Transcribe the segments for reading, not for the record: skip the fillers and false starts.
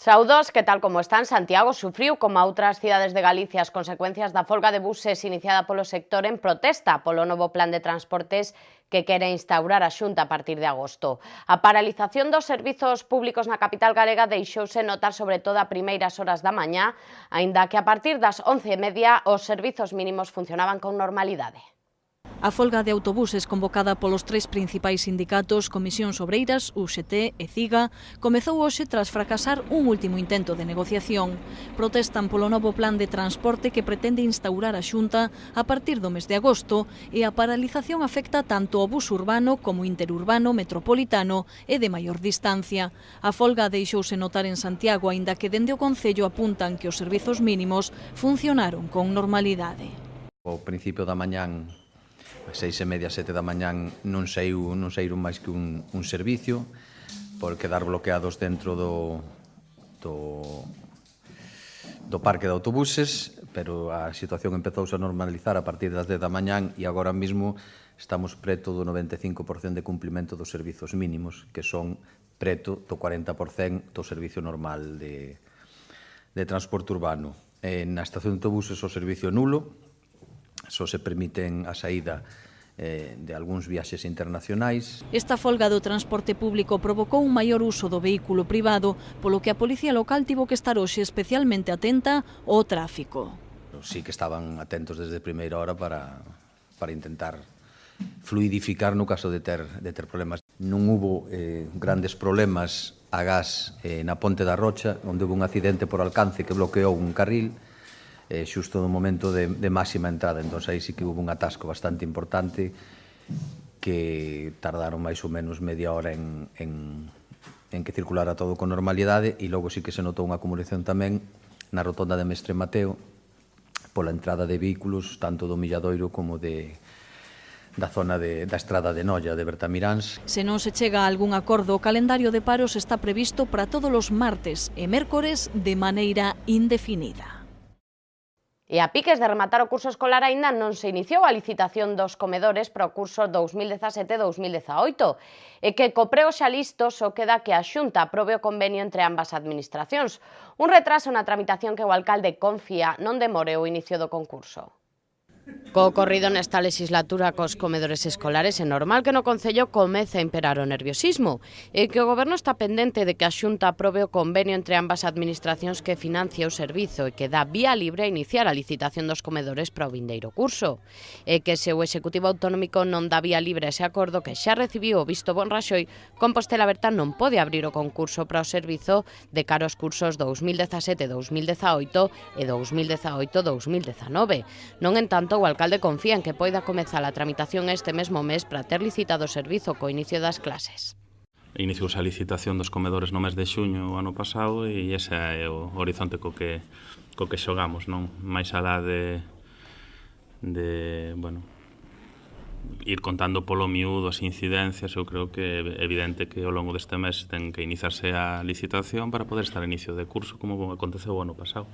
Saúdos, que tal como están, Santiago sufriu, como a outras cidades de Galicia, as consecuencias da folga de buses iniciada polo sector en protesta polo novo plan de transportes que quere instaurar a Xunta a partir de agosto. A paralización dos servizos públicos na capital galega deixouse notar sobre todo a primeiras horas da mañá, aínda que a partir das 11:30 os servizos mínimos funcionaban con normalidade. A folga de autobuses convocada polos tres principais sindicatos, Comisións Obreiras, UGT e CIGA, comezou hoxe tras fracasar un último intento de negociación. Protestan polo novo plan de transporte que pretende instaurar a Xunta a partir do mes de agosto e a paralización afecta tanto ao bus urbano como interurbano, metropolitano e de maior distancia. A folga deixouse notar en Santiago, aínda que dende o Concello apuntan que os servizos mínimos funcionaron con normalidade. Ao principio da mañán, a 6:30, 7 da mañán, non saíron máis que un servicio por quedar bloqueados dentro do parque de autobuses, pero a situación empezouse a normalizar a partir das 10 da mañán e agora mesmo estamos preto do 95% de cumplimento dos servizos mínimos, que son preto do 40% do servicio normal de transporte urbano. Na estación de autobuses o servicio nulo, só se permiten a saída de algúns viaxes internacionais. Esta folga do transporte público provocou un maior uso do vehículo privado, polo que a Policía Local tivo que estar hoxe especialmente atenta ao tráfico. Sí que estaban atentos desde primeira hora para intentar fluidificar no caso de ter problemas. Non hubo grandes problemas a gas na Ponte da Rocha, onde houve un accidente por alcance que bloqueou un carril, xusto no momento de máxima entrada. Entón, aí sí que houve un atasco bastante importante que tardaron máis ou menos media hora en que circulara todo con normalidade, e logo sí que se notou unha acumulación tamén na rotonda de Mestre Mateo pola entrada de vehículos tanto do Milladoiro como da zona da estrada de Noia, de Bertamiráns. Se non se chega a algún acordo, o calendario de paros está previsto para todos os martes e mércores de maneira indefinida. E a piques de rematar o curso escolar aínda non se iniciou a licitación dos comedores para o curso 2017-2018 e que co preo xa listo só queda que a Xunta aprobe o convenio entre ambas administracións. Un retraso na tramitación que o alcalde confía non demore o inicio do concurso. Co ocorrido nesta legislatura cos comedores escolares é normal que no Concello comece a imperar o nerviosismo e que o Goberno está pendente de que a Xunta aprobe o convenio entre ambas administracións que financia o servizo e que dá vía libre a iniciar a licitación dos comedores para o vindeiro curso. E que se o Executivo Autonómico non dá vía libre a ese acordo que xa recibiu o visto bon Raxoi, Compostela Berta non pode abrir o concurso para o servizo de cara aos cursos 2017-2018 e 2018-2019. Non entanto, o alcalde confía en que poida comezar a tramitación este mesmo mes para ter licitado o servizo co inicio das clases. Iniciouse a licitación dos comedores no mes de xuño o ano pasado e ese é o horizonte co que xogamos, non? Mais alá de ir contando polo miúdo as incidencias, eu creo que é evidente que ao longo deste mes ten que iniciarse a licitación para poder estar a inicio de curso, como aconteceu o ano pasado.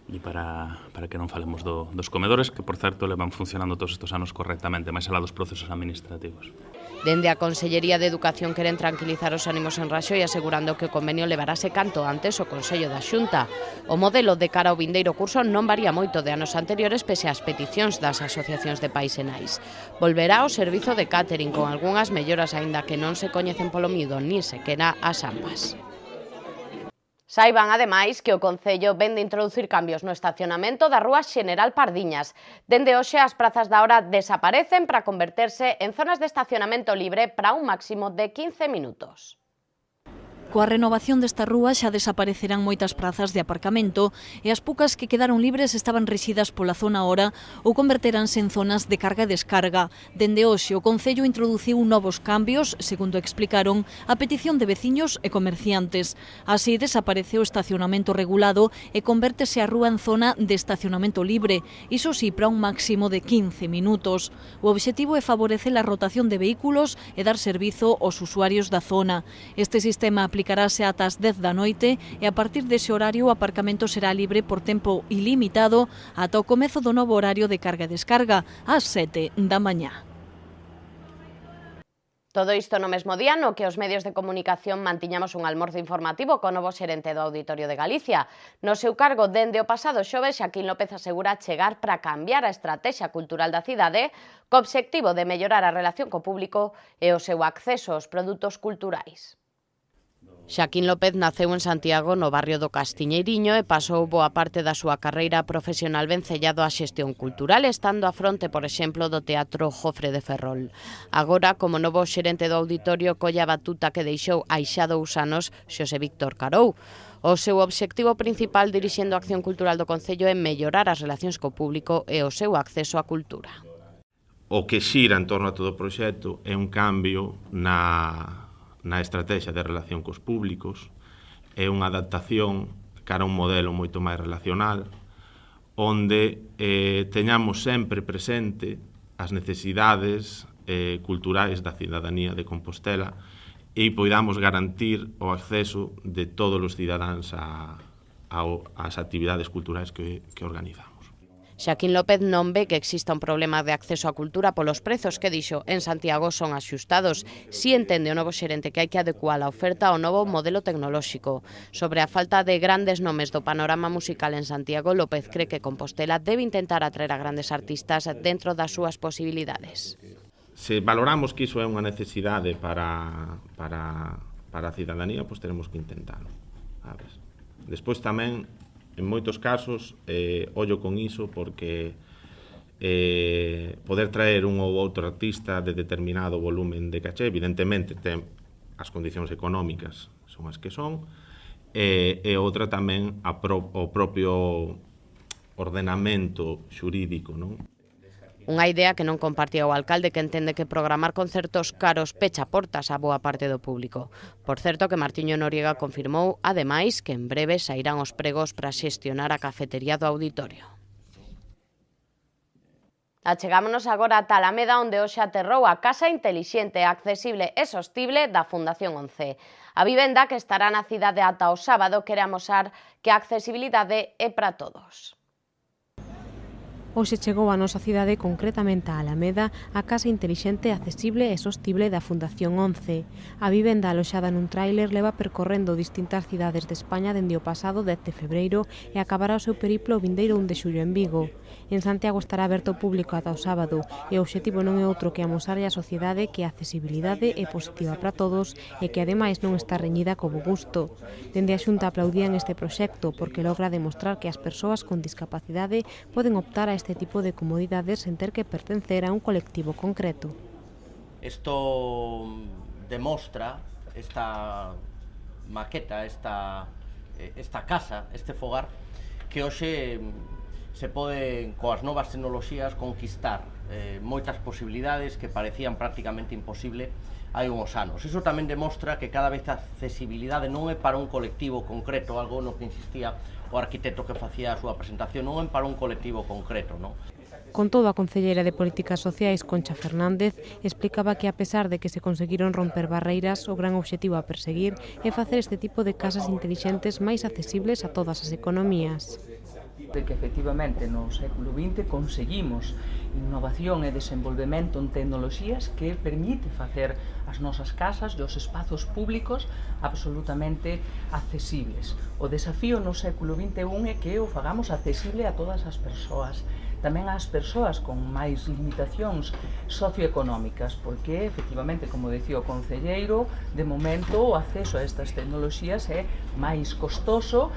E para que non falemos dos comedores, que, por certo, levan funcionando todos estes anos correctamente, máis alá dos procesos administrativos. Dende a Consellería de Educación queren tranquilizar os ánimos en Raxoi asegurando que o convenio levarase canto antes o Consello da Xunta. O modelo de cara ao vindeiro curso non varía moito de anos anteriores pese ás peticións das asociacións de pais e nais. Volverá o servizo de catering con algunhas melloras aínda que non se coñecen polo miúdo nin sequera as ambas. Saiban, ademais, que o Concello vén de introducir cambios no estacionamento da Rúa Xeneral Pardiñas. Dende hoxe, as prazas da hora desaparecen para converterse en zonas de estacionamento libre para un máximo de 15 minutos. Coa renovación desta rúa xa desaparecerán moitas prazas de aparcamento e as poucas que quedaron libres estaban rexidas pola zona hora ou converteránse en zonas de carga e descarga. Dende hoxe o Concello introduciu novos cambios, segundo explicaron, a petición de veciños e comerciantes. Así desapareceu o estacionamento regulado e convértese a rúa en zona de estacionamento libre, iso sí para un máximo de 15 minutos. O obxectivo é favorecer a rotación de vehículos e dar servizo aos usuarios da zona. Este sistema aplicarase ata as 10 da noite e a partir dese horario o aparcamento será libre por tempo ilimitado ata o comezo do novo horario de carga e descarga, ás 7 da mañá. Todo isto no mesmo día no que os medios de comunicación mantiñamos un almorzo informativo co novo xerente do Auditorio de Galicia. No seu cargo dende o pasado xoves, Xaquín López asegura chegar para cambiar a estrategia cultural da cidade co obxectivo de mellorar a relación co público e o seu acceso aos produtos culturais. Xaquín López naceu en Santiago, no barrio do Castiñeiriño, e pasou boa parte da súa carreira profesional vencellado á xestión cultural, estando á fronte, por exemplo, do Teatro Jofre de Ferrol. Agora, como novo xerente do Auditorio, colle a batuta que deixou hai xa 2 anos Xosé Víctor Carou. O seu obxectivo principal dirixendo a acción cultural do Concello é mellorar as relacións co público e o seu acceso á cultura. O que xira en torno a todo o proxecto é un cambio na estrategia de relación cos públicos, é unha adaptación cara a un modelo moito máis relacional, onde teñamos sempre presente as necesidades culturais da cidadanía de Compostela e poidamos garantir o acceso de todos os cidadáns ás actividades culturais que organizamos. Xaquín López non ve que exista un problema de acceso á cultura polos prezos que dixo en Santiago son axustados. Si entende o novo xerente que hai que adecuar a oferta ao novo modelo tecnolóxico. Sobre a falta de grandes nomes do panorama musical en Santiago, López cree que Compostela debe intentar atraer a grandes artistas dentro das súas posibilidades. Se valoramos que iso é unha necesidade para a cidadanía, pois teremos que intentalo. Despois tamén, en moitos casos, ollo con iso porque poder traer un ou outro artista de determinado volumen de caché, evidentemente ten as condicións económicas son as que son, e outra tamén o propio ordenamento xurídico, non? Unha idea que non compartía o alcalde, que entende que programar concertos caros pecha portas a boa parte do público. Por certo, que Martiño Noriega confirmou, ademais, que en breve sairán os pregos para xestionar a cafetería do Auditorio. Achegámonos agora a Alameda, onde hoxe aterrou a Casa Intelixente, Accesible e Sostible da Fundación 11. A vivenda, que estará na cidade ata o sábado, quere amosar que a accesibilidade é para todos. Hoxe chegou a nosa cidade, concretamente a Alameda, a Casa Intelixente, Accesible e Sostible da Fundación 11. A vivenda aloxada nun tráiler leva percorrendo distintas cidades de España dende o pasado 10 de febreiro e acabará o seu periplo o vindeiro 1 de xullo en Vigo. En Santiago estará aberto ao público ata o sábado e o obxectivo non é outro que amosarlle á sociedade que a accesibilidade é positiva para todos e que ademais non está reñida co bo gusto. Dende a Xunta aplaudían este proxecto porque logra demostrar que as persoas con discapacidade poden optar a este tipo de comodidades sen ter que pertencer a un colectivo concreto. Isto demostra esta maqueta, esta casa, este fogar, que hoxe se pode, coas novas tecnoloxías, conquistar moitas posibilidades que parecían prácticamente imposible hai uns anos. Iso tamén demostra que cada vez a accesibilidade non é para un colectivo concreto, algo no que insistía o arquitecto que facía a súa presentación, non é para un colectivo concreto, non? Con todo, a concelleira de Políticas Sociais, Concha Fernández, explicaba que a pesar de que se conseguiron romper barreiras, o gran obxectivo a perseguir é facer este tipo de casas intelixentes máis accesibles a todas as economías. De que efectivamente no século XX conseguimos innovación e desenvolvemento en tecnoloxías que permite facer as nosas casas e os espazos públicos absolutamente accesibles. O desafío no século XXI é que o fagamos accesible a todas as persoas, tamén ás persoas con máis limitacións socioeconómicas, porque efectivamente, como decía o concelleiro, de momento o acceso a estas tecnoloxías é máis costoso.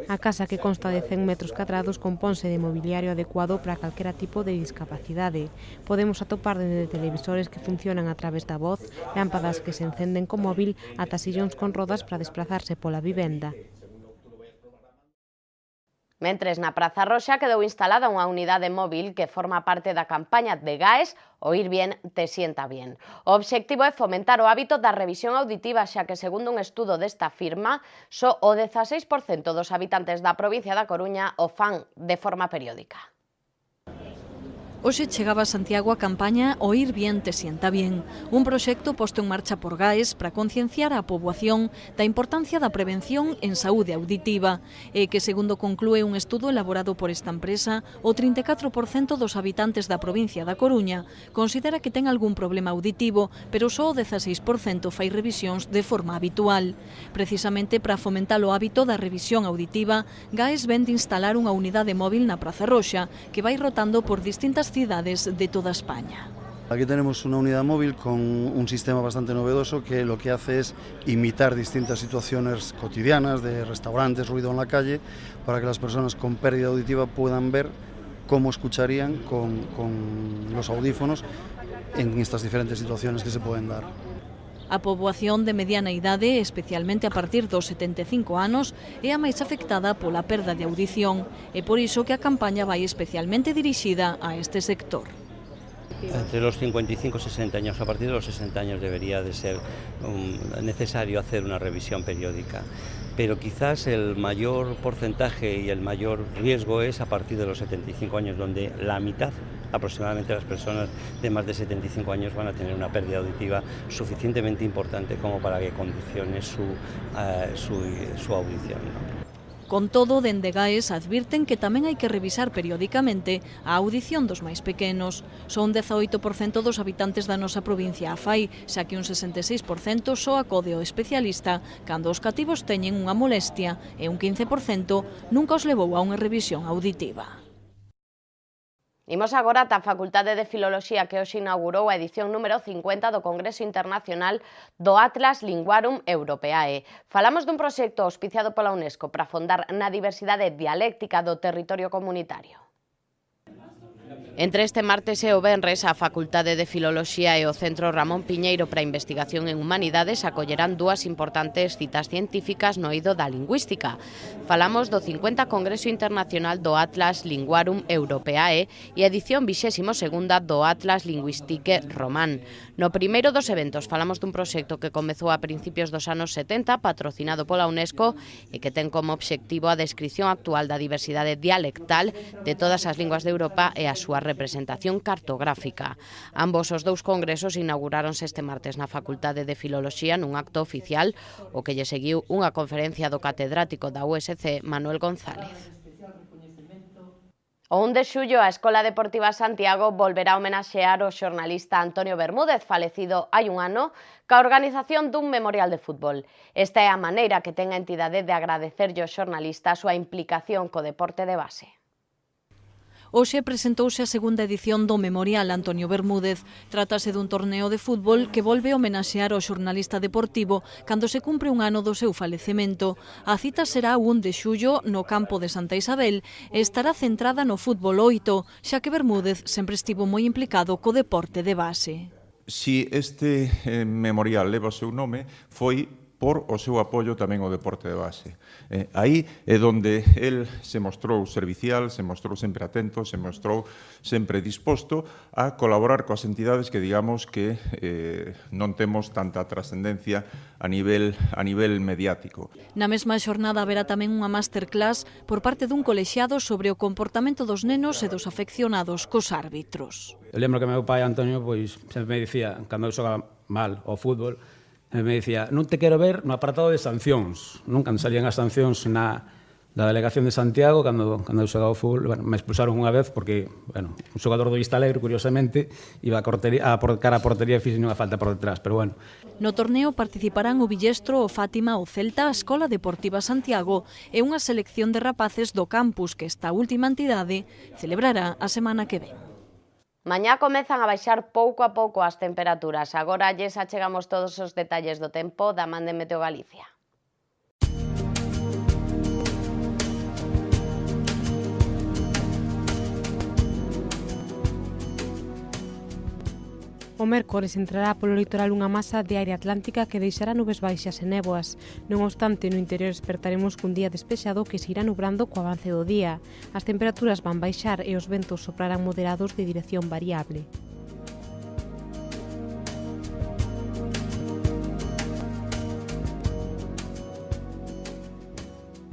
A casa, que consta de 100 metros cadrados, compónse de mobiliario adecuado para calquera tipo de discapacidade. Podemos atopar desde televisores que funcionan a través da voz, lámpadas que se encenden co móvil, ata sillóns con rodas para desplazarse pola vivenda. Mentres, na Praza Roxa quedou instalada unha unidade móvil que forma parte da campaña de GAES Oír bien te sienta bien. O obxectivo é fomentar o hábito da revisión auditiva, xa que, segundo un estudo desta firma, só o 16% dos habitantes da provincia da Coruña o fan de forma periódica. Hoxe chegaba a Santiago a campaña Oír bien te sienta bien, un proxecto posto en marcha por GAES para concienciar a poboación da importancia da prevención en saúde auditiva e que, segundo conclúe un estudo elaborado por esta empresa, o 34% dos habitantes da provincia da Coruña considera que ten algún problema auditivo, pero só o 16% fai revisións de forma habitual. Precisamente para fomentar o hábito da revisión auditiva, GAES vende instalar unha unidade móvil na Praza Roxa que vai rotando por distintas ciudades de toda España. Aquí tenemos una unidad móvil con un sistema bastante novedoso que lo que hace es imitar distintas situaciones cotidianas de restaurantes, ruido en la calle, para que las personas con pérdida auditiva puedan ver cómo escucharían con los audífonos en estas diferentes situaciones que se pueden dar. A poboación de mediana idade, especialmente a partir dos 75 anos, é a máis afectada pola perda de audición e por iso que a campaña vai especialmente dirixida a este sector. Entre los 55 y 60 años, a partir de los 60 años debería de ser necesario hacer una revisión periódica. Pero quizás el mayor porcentaje y el mayor riesgo es a partir de los 75 años, donde la mitad aproximadamente las personas de más de 75 años van a tener una pérdida auditiva suficientemente importante como para que condicione su audición, ¿no? Con todo, dende GAES advirten que tamén hai que revisar periódicamente a audición dos máis pequenos. Son 18% dos habitantes da nosa provincia a fai, xa que un 66% só acode ao especialista cando os cativos teñen unha molestia e un 15% nunca os levou a unha revisión auditiva. Imos agora ata a Facultade de Filoloxía que hoxe inaugurou a edición número 50 do Congreso Internacional do Atlas Linguarum Europeae. Falamos dun proxecto auspiciado pola UNESCO para afondar na diversidade dialéctica do territorio comunitario. Entre este martes e o venres, a Facultade de Filoloxía e o Centro Ramón Piñeiro para a Investigación en Humanidades acollerán dúas importantes citas científicas no eido da lingüística. Falamos do 50 Congreso Internacional do Atlas Linguarum Europeae e a edición 22ª do Atlas Linguistique Román. No primeiro dos eventos falamos dun proxecto que comezou a principios dos anos 70, patrocinado pola UNESCO e que ten como obxectivo a descrición actual da diversidade dialectal de todas as linguas de Europa e a súa representación cartográfica. Ambos os dous congresos inauguráronse este martes na Facultade de Filoloxía nun acto oficial o que lle seguiu unha conferencia do catedrático da USC, Manuel González. O 1 de xullo, a Escola Deportiva Santiago volverá a homenaxear o xornalista Antonio Bermúdez, falecido hai un ano, ca organización dun memorial de fútbol. Esta é a maneira que ten a entidade de agradecerlle ao xornalista a súa implicación co deporte de base. Hoxe presentouse a segunda edición do Memorial Antonio Bermúdez. Trátase dun torneo de fútbol que volve a homenaxear ao xornalista deportivo cando se cumpre un ano do seu falecemento. A cita será o 1 de xullo no campo de Santa Isabel e estará centrada no fútbol 8, xa que Bermúdez sempre estivo moi implicado co deporte de base. Si este memorial leva o seu nome, foi por o seu apoio tamén ao deporte de base. Aí é onde el se mostrou servicial, se mostrou sempre atento, se mostrou sempre disposto a colaborar coas entidades que digamos que non temos tanta trascendencia a nivel mediático. Na mesma xornada haberá tamén unha masterclass por parte dun colexiado sobre o comportamento dos nenos e dos afeccionados cos árbitros. Eu lembro que meu pai Antonio pois sempre me dicía, cando eu xogaba mal ao fútbol, me dicía, non te quero ver no apartado de sancións. Nunca salían as sancións da delegación de Santiago cando eu xogaba ao fútbol. Bueno, me expulsaron unha vez porque, un xogador do Vista Alegre, curiosamente, iba a cara a portería e fixe unha falta por detrás, pero bueno. No torneo participarán o Villestro, o Fátima, o Celta, a Escola Deportiva Santiago e unha selección de rapaces do campus que esta última entidade celebrará a semana que ven. Mañá comezan a baixar pouco a pouco as temperaturas. Agora lles achegamos todos os detalles do tempo da man de Meteo Galicia. O mércores entrará polo litoral unha masa de aire atlántica que deixará nubes baixas e néboas. Non obstante, no interior despertaremos cun día despexado que se irá nubrando co avance do día. As temperaturas van baixar e os ventos soprarán moderados de dirección variable.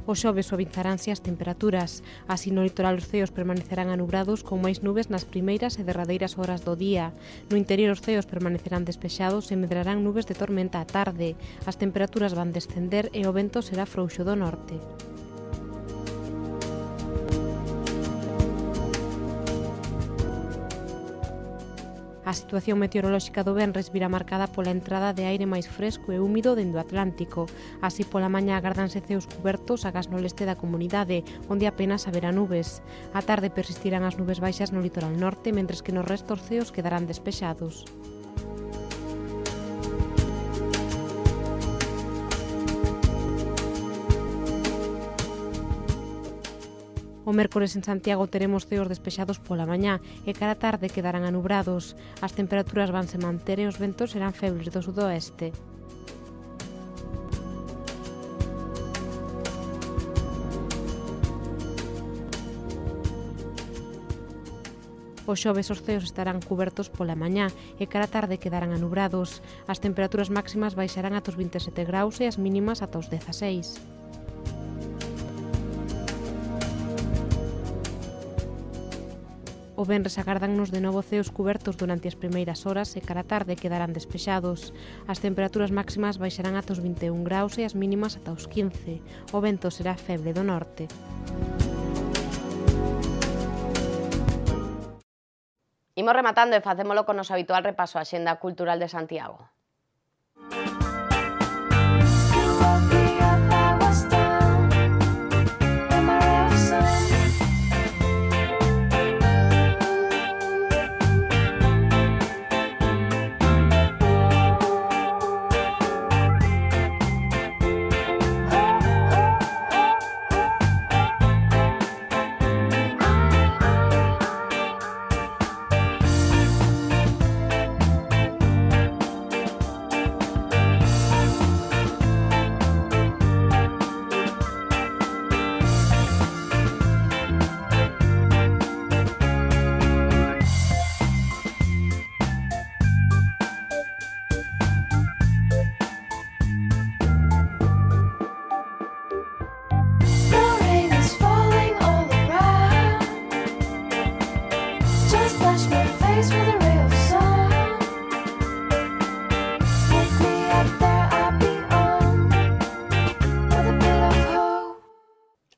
O xoves suavizaránse as temperaturas. Así no litoral os ceos permanecerán anubrados con máis nubes nas primeiras e derradeiras horas do día. No interior os ceos permanecerán despexados e medrarán nubes de tormenta á tarde. As temperaturas van descender e o vento será frouxo do norte. A situación meteorolóxica do venres virá marcada pola entrada de aire máis fresco e húmido dende o Atlántico. Así pola mañá agardanse ceos cubertos agás no leste da comunidade, onde apenas haberá nubes. A tarde persistirán as nubes baixas no litoral norte, mentres que no resto os ceos quedarán despexados. O mércores en Santiago teremos ceos despexados pola mañá e cara á tarde quedarán anubrados. As temperaturas vanse manter e os ventos serán febles do sudoeste. O xoves os ceos estarán cubertos pola mañá e cara á tarde quedarán anubrados. As temperaturas máximas baixarán ata os 27 graus e as mínimas ata os 16. O venres agárdannos de novo ceos cubertos durante as primeiras horas e cara á tarde quedarán despexados. As temperaturas máximas baixarán ata os 21 graus e as mínimas ata os 15. O vento será feble do norte. Imos rematando e facémolo con noso habitual repaso á Axenda Cultural de Santiago.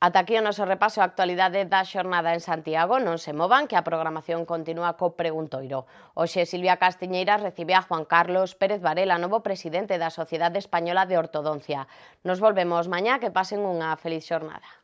Ata aquí o noso repaso á actualidade da xornada en Santiago. Non se movan, que a programación continúa co Preguntoiro. Hoxe Silvia Castiñeiras recibe a Juan Carlos Pérez Varela, novo presidente da Sociedade Española de Ortodoncia. Nos volvemos mañá, que pasen unha feliz xornada.